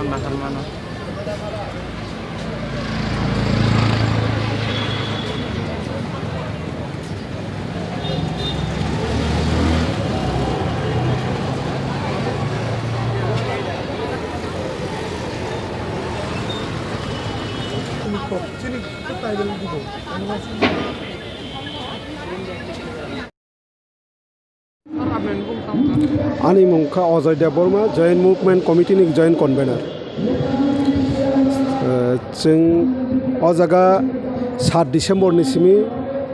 nakal mano. Ani Mungka Ozai Deborma, Joint Movement Committee ni Joint Convener. Jeng Ozaga 7 December ni simi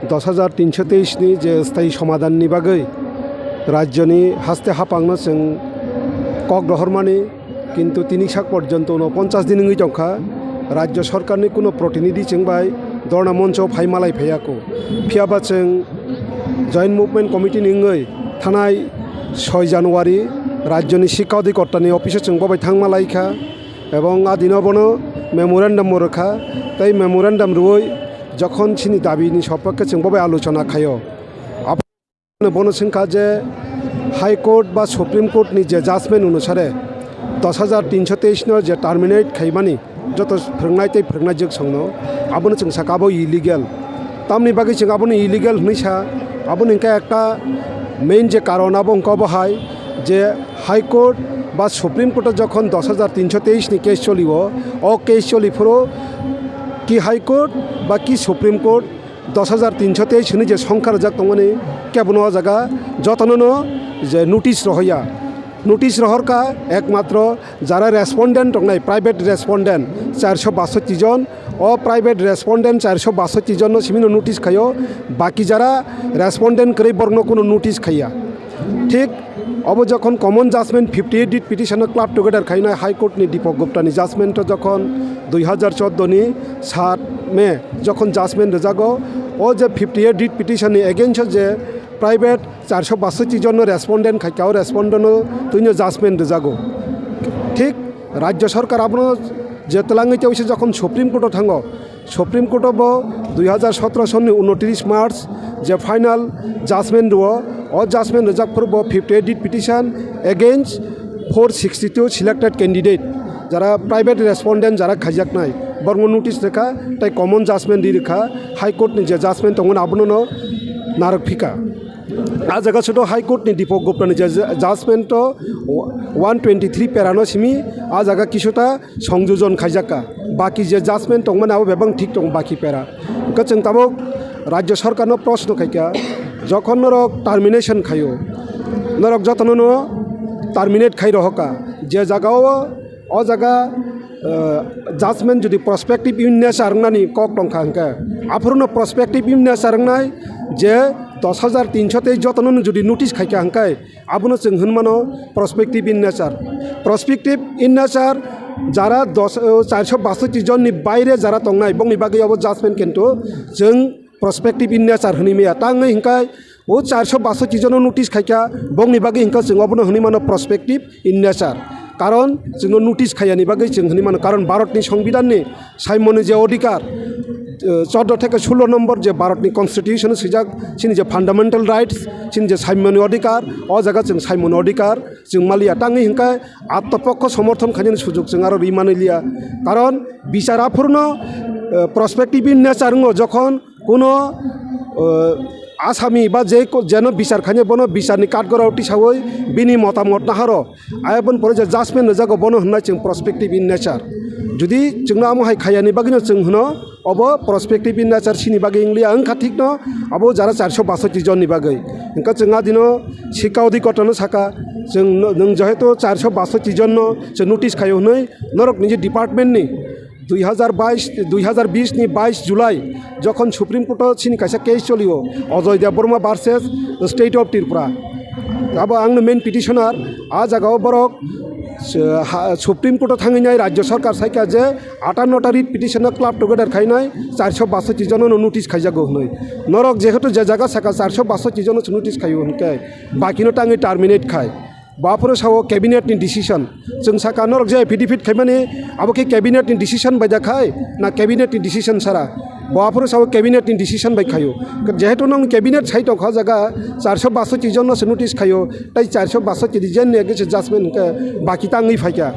10,323 ni je sthai সমাধান ni bagai রাজ্যনি হাসতে হাপাংনো जों cock রহরমানি কিন্তু 3 সাক পর্যন্ত 49 দিন নই জংখা রাজ্য সরকারনি কোনো প্রতিনিধি চেংবাই ধর্ণা মঞ্চ ফাইমালাই ফেয়াকো ফিয়াবা जों জয়েন্ট মুভমেন্ট কমিটি নিঙ্গই থানায় 6 জানুয়ারি রাজ্যনি শিক্ষা অধিকর্তানি অফিসে जों ববাই থাংমালাইখা এবং আদিনবনো মেমোরেন্ডাম মরখা তাই মেমোরেন্ডাম রুই যখন চিনি দাবিনি সপক্ষে जों ববাই আলোচনা খায়ো বনো সংখ্যা যে হাইকোর্ট বা সুপ্রিম কোর্টনি যে জাজমেন্ট অনুসারে 10,323 যে টার্মিনেট খাইমানি যত ফ্রংনাই তাই ফ্রংনাই जों संनो আবনো जों সাকাবো ইলিগেল তামনি বাকি जों আবনো ইলিগেল হইসা আবনো ইনকা একটা মেইন যে কারণ আবং কবহাই যে হাইকোর্ট বা সুপ্রিম কোর্টে যখন 10,323 নি কেস চলিব ও কেস চলিফুরো কি হাইকোর্ট বা কি সুপ্রিম কোর্ট 10,323 নি যে সংখ্যার যাক তংমানি কেবনো জায়গা যতননো যে নোটিশ রহইয়া নোটিশ রহরকা একমাত্র যারা রেসপন্ডেন্ট নাই প্রাইভেট রেসপন্ডেন্ট 462 জন ও প্রাইভেট রেসপন্ডেন্ট 462 জন সিমিনো নোটিশ খাইও বাকি যারা রেসপন্ডেন্ট করে বর্ণ কোনো নোটিশ খাইয়া ঠিক अब যখন কমন জাজমেন্ট 58 ডিট পিটিশন ক্লাব টুগেদার খাইনা হাইকোর্টনি দীপক গুপ্তানি জাজমেন্ট যখন 2014 নি 7 মে যখন জাজমেন্ট রেজাগো ও যে 58 ডিট পিটিশননি এগেইনস্ট যে প্রাইভেট 462 জন রেসপন্ডেন্ট খাইকাও রেসপন্ডেন্ট তুইনো জাজমেন্ট রেজাগো ঠিক রাজ্য সরকার আপনার যে তেলাঙ্গি চৌসে যখন সুপ্রিম কোর্টও থাঙ্গো সুপ্রিম কোর্টব 2017 সন্নি 29 মার্চ যে ফাইনাল জাজমেন্ট রো ও জাজমেন্ট রেজাক করব 58 ডিট পিটিশন এগেইনস্ট 462 সিলেক্টেড ক্যান্ডিডেট যারা প্রাইভেট রেসপন্ডেন্ট যারা খাইজাক নাই বর্ম নোটিশ রেখা তাই কমন জাজমেন্ট দি রেখা হাইকোর্টনি যে জাজমেন্ট তখন আবনো নারক ফিকা आ जगह छोटो हाईकोर्टनि दीपक गुप्तानि जाजमेंट 123 पेरानो सिमी आ जगह किसुता संयोजन खाइजाका बाकी जे जाजमेंट दंमोन आबो बेबां ठीक दं बाकी पेरा जों ताबो राज्य सरकारनो प्रश्न खाइका जखन नरक टार्मिनेशन खायो नरक जतनो टार्मिनेट खाइ रहका जे जगाओ अ जगह जाजमेंट जुदि प्रस्पेक्टिव इउनियस आरंगनानि कक दंखा हंका आफोरनो प्रस्पेक्टिव इउनियस आरंगनाय जे 10,323 যতন যদি নোটিশ খাইকা হাঙ্কাই আবনো जों হনমানো প্রসপেক্টিভ ইন নেচার যারা 462 জননি বাইরে যারা তংনাই বংনি বাকি অব জাজমেন্ট কিন্তু जों প্রসপেক্টিভ ইন নেচার হনিমিয়া তাঙ্গै হিঙ্কাই ও 462 জন নোটিশ খাইকা বংনি বাকি হিঙ্কা जों অবনো হনিমানো প্রসপেক্টিভ ইন নেচার কারণ जों নোটিশ খাইয়ানি বাকি जों হনিমানো কারণ ভারতনি সংবিধাননি সাইমনি যে অধিকার 14 থেকে 16 নম্বর যে ভারতনি কনস্টিটিউশন সিজাক চিনি যে ফান্ডামেন্টাল রাইটস চিনি যে সাইমনি অধিকার ও জায়গা जों সাইমনি অধিকার जों মালিয়া টাঙ্গি হিঙ্কায় আত্মপক্ষ সমর্থন খাইনি সুযোগ जों আরো রিমানিলিয়া কারণ বিচারাপূর্ণ প্রসপেক্টিভ ইন নেচার যখন কোনো आसामी बा जेन विचार खाने बनो विचारनि काटगरा उठिसावै बिनि मतामत नाहारो आयबन परे जे जाजमेंट जागो बनो होननाय जों प्रस्पेक्टिव इन नेचार जुदि जोंना आमहाय खायानि बागिनो जों होनो अब प्रस्पेक्टिव इन नेचार सिनि बागै इंलिया अंखा ठीक न अब जारा 462 जननि बागै इंका जोंहा दिनो शिक्षा अधिकर्तानो साका जों नों जेहेतु 462 जन जों नोटिस खायो नै नरक निजे डिपार्टमेन्टनि 2020 नि 22 जुलाई যখন সুপ্রিম কোর্ট চিনি কাইসা কেস চলিও Ajay Debbarma versus state of Tripura अब आंनो मेन पिटिशनार आ जागाव बरक सुप्रीम कोर्ट थांगैनाय राज्य सरकार साइका जे 58टा रिट पिटिशन क्लाब टुगेदार खाइनाय 462 जन नोटिस खाइजागो हनै नरक जेहेतु जे जागा साका 462 जन नोटिस खाइयो हनके बाकिनो टांगै टार्मिनेट खाय बाफोर साव कैबिनेट नि डिसिशन जों साका नरक जे एफिडेविट खाइमाने अब के कैबिनेट नि डिसिशन बायदा खाय ना कैबिनेट नि डिसिशन सारा बहाफोर साव कैबिनेट नि डिसिशन बाय खायो जेहेतु नों कैबिनेट साइड खा जगह 462 जन नोटिस खायो तई 462 जन ने गेছে জাজমেন্ট के बाकी तांगै फाइका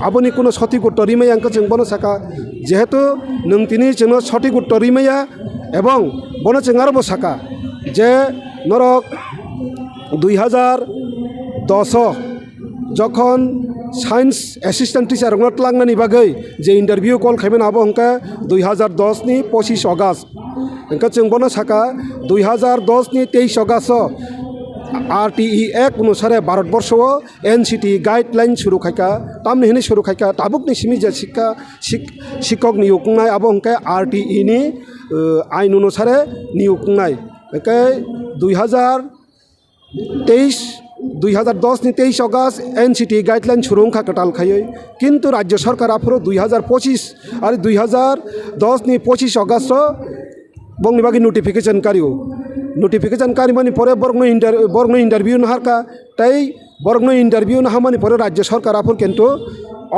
आबोनि कोनो सठिक उत्तर रिमाया अंक जों बनो साका जेहेतु नों तिनि जों सठिक उत्तर रिमाया एवं बनो जों आरो साका जे नरक 2010 যখন साइंस एसिस्टेंट टीचार लांगनानि बागै जे इंटरव्यू कल खायमोन आबो अंका 2010 नि 25 अगस्त अंका जों बनो साका 2010 नि 23 अगस्त RTE एक्ट अनुसारे भारतवर्ष NCT गाइडलाइन शुरू खायका तामनि हिनि शुरू खायका ताबुकनि सिमि जे शिक्षक नियुक्तनाय आबो अंका RTE नि आइन अनुसारे नियुक्तनाय एके 2010 नि 23 अगस्त NCT गाइडलाइन शुरू खा कटाल खायै किंतु राज्य सरकार आफोर 2025 और 2010 नि 25 अगस्त बंगनि बागै नोटिफिकेशन कारियो नोटिफिकेशन कारिमानि परे बरगनो इंटरव्यू नहारका तई बरगनो इंटरव्यू नहामानि परे राज्य सरकार आफोर किन्तु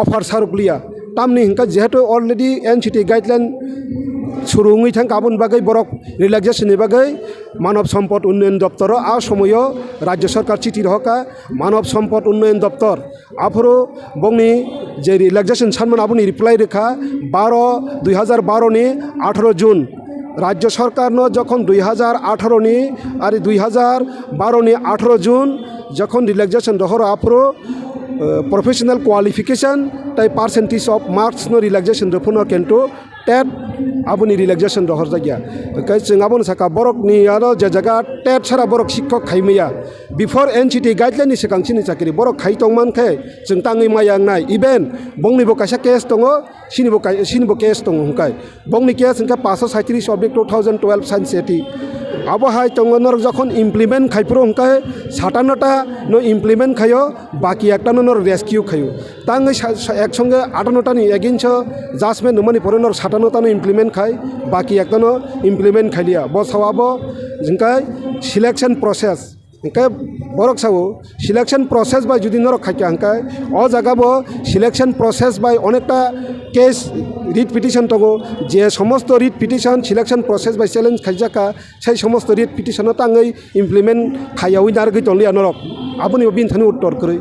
ऑफर सारुकलिया तामनि हिंका जेहेतु अलरेडी NCT गाइडलाइन सुरुङै थां गाबोन बागै बरक रिलैक्सेशननि बागै मानव सम्पद उन्नयन दप्तर आ समय राज्य सरकार चिठी रहका मानव सम्पद उन्नयन दप्तर आफोरो बंगनि जे रिलैक्सेशन सानमोन आबोनि रिप्लाई रेखा 2012 नि 18 जून राज्य सरकार जखन 2018 नि और 2012 नि 18 जून जखन रिलैक्सेशन रहर आफोरो प्रोफेशनल क्वालिफिकेशन तई percentage of marks no relaxation रफुनो किन्तु टेट आबोनि रिलैक्सेशन रहर जागिया ओंखाय जों आबोनो साका बरकनि आरो जे जागा टेट सारा बरक शिक्षक खायमैया बिफोर NCT गाइडलाइन सिगांसिनि चाकरि बरक खायतंमानखे जों ताङै मायांनाय इभेन बंनिबो कायसा केस दङ सिनिबो केस दङ हुंखाय बंनि केस हुंखा 537 ऑफ 2012 साइंस एटी आबहाय तंगनर जखन इमप्लिमेंट खायफ्रो हुंखाय 57टा नो इमप्लिमेंट खायो बाकी एकटा नर रेस्किउ खायो ताङै एकसंगे 58टा नि एगेन्स्ट जाजमेंट नमनि परनर 57टा नो इमप्लिमेंट खाय बाकी एकटा नो इमप्लिमेंट खायलिया बसावाबो जिंखाय सिलेक्शन प्रोसेस ओंखाय बरक सावो सिलेक्शन प्रोसेस बाय जुदि नर खायका ओंखाय अ जागाबो सिलेक्शन प्रोसेस बाय अनेकटा केस रिट पिटिशन दङ जे समस्त रिट पिटिशन सिलेक्शन प्रोसेस बाय चैलेंज खायजाका সেই समस्त रिट पिटिशन ताङै इमप्लिमेंट खायावै नार गैतलिया नरक आबोनि बिनथानि उत्तर करै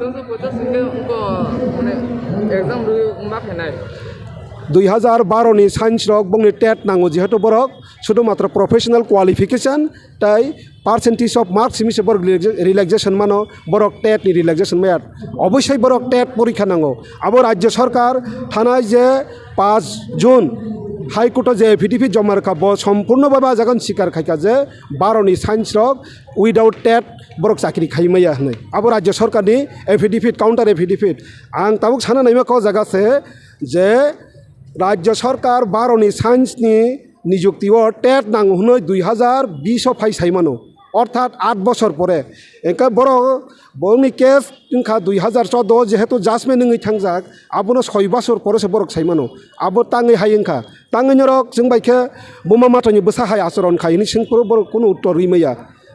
2012 नि साइंस रक बंनि टेट नांगौ जेहेतु बरक शुधु मात्र प्रोफेशनल क्वालिफिकेशन तई percentage of marks हिमिसे Barak relaxation मानो बरक टेट नि रिलैक्सेशन मैट अवश्य बरक टेट परीक्षा नांगौ अब राज्य सरकार थानाय जे 5 जून हाईकोर्ट जे एफिडेविट जमा रखा सम्पूर्ण बाबा जागन स्वीकार खायका जे 12 नि साइंस रक उइदाउट टेट बरक चाकरी खायमैया होननाय अब राज्य सरकार नि एफिडेविट काउंटर एफिडेविट आं ताबुक साना नायमा क जागासे जे राज्य सरकार 12 नि साइंस नि नियुक्ति टेट नांगौ होनो 2020 फाइसाइमानो अर्थात 8 बছর परे एंका बरनि केस इनका 2014 जेहेतु जाजमेंट नङै थांजाक आबोनो 6 बছর परेसो बरक साइमानो आबो ताङै हायिंखा ताङै नरक जों बायखे बुमा माथनि बोसा हाय आचरण खायनि सिंफोर बर कोनो उत्तर रिमैया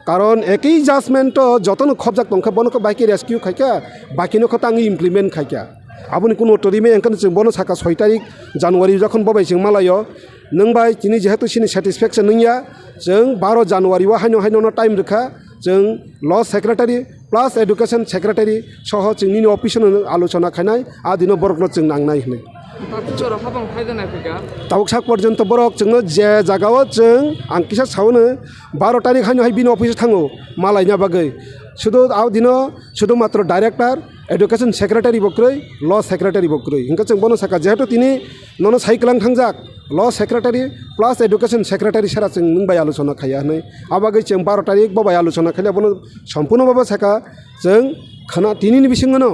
कारण एकई जाजमेंट जतन खबजाक दंखा बनोखौ बाइके रेस्किउ खायका बाकिनोखौ ताङै इमप्लिमेंट खायका आबोनि कोनो उत्तर रिमै एंखानो जों बनो साका 6 तारिख जानुवारि जखन बबाय जों मालायो नों बाय दिनै जेहेतु सिनि सेटिसफेक्शन नैया जों 12 जानुवारि हायनो टाइम रेखा जों law secretary plus education secretary सह जोंनि अफिस आलोचना खायनाय आदिनो बरकनो जों नांनाय होनो ताबुकसाक पर्यन्त बरक जोंनो जे जागाव जों आंकिसा सावनो 12 तारिख हायनो बिनो अफिस थाङो मालायना बागै शुधु आव दिनो शुधु मात्र डायरेक्टर एडुकेशन सेक्रेटारि बक्रै लॉ सेक्रेटारि बक्रै हिंका जों बनो साका जेहेतु तिनि ननो साइकलां थांजाक law secretary plus education secretary सारा जों नोंबाय आलोचना खाया होनै आबागै जों 12 तारिख बबाय आलोचना खाया बनो सम्पूर्ण बाबा साका जों खाना तिनि बिसिङनो